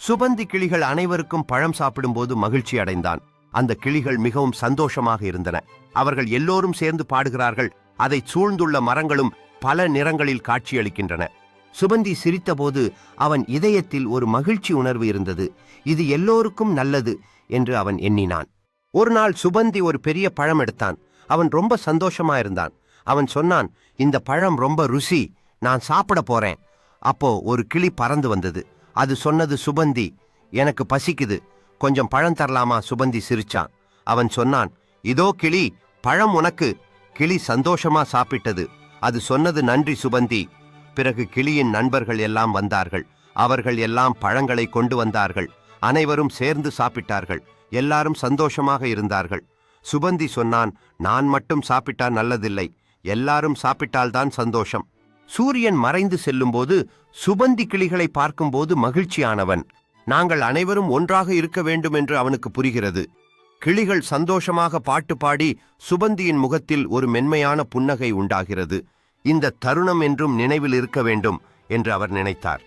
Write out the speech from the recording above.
சுபந்தி கிளிகள் அனைவருக்கும் பழம் சாப்பிடும்போது மகிழ்ச்சி அடைந்தான். அந்த கிளிகள் மிகவும் சந்தோஷமாக இருந்தன. அவர்கள் எல்லோரும் சேர்ந்து பாடுகிறார்கள். அதைச் சூழ்ந்துள்ள மரங்களும் பல நிறங்களில் காட்சியளிக்கின்றன. சுபந்தி சிரித்தபோது அவன் இதயத்தில் ஒரு மகிழ்ச்சி உணர்வு இருந்தது. இது எல்லோருக்கும் நல்லது என்று அவன் எண்ணினான். ஒரு நாள் சுபந்தி ஒரு பெரிய பழம் எடுத்தான். அவன் ரொம்ப சந்தோஷமா இருந்தான். அவன் சொன்னான், இந்த பழம் ரொம்ப ருசி, நான் சாப்பிட போறேன். அப்போ ஒரு கிளி பறந்து வந்தது. அது சொன்னது, சுபந்தி, எனக்கு பசிக்குது, கொஞ்சம் பழம் தரலாமா? சுபந்தி சிரிச்சான். அவன் சொன்னான், இதோ கிளி, பழம் உனக்கு. கிளி சந்தோஷமா சாப்பிட்டது. அது சொன்னது, நன்றி சுபந்தி. பிறகு கிளியின் நண்பர்கள் எல்லாம் வந்தார்கள். அவர்கள் எல்லாம் பழங்களை கொண்டு வந்தார்கள். அனைவரும் சேர்ந்து சாப்பிட்டார்கள். எல்லாரும் சந்தோஷமாக இருந்தார்கள். சுபந்தி சொன்னான், நான் மட்டும் சாப்பிட்டா நல்லதில்லை, எல்லாரும் சாப்பிட்டால்தான் சந்தோஷம். சூரியன் மறைந்து செல்லும்போது சுபந்தி கிளிகளை பார்க்கும்போது மகிழ்ச்சியானவன். நாங்கள் அனைவரும் ஒன்றாக இருக்க வேண்டும் என்று அவனுக்கு புரிகிறது. கிளிகள் சந்தோஷமாக பாட்டு பாடி சுபந்தியின் முகத்தில் ஒரு மென்மையான புன்னகை உண்டாகிறது. இந்த தருணம் என்றும் நினைவில் இருக்க வேண்டும் என்று அவர் நினைத்தார்.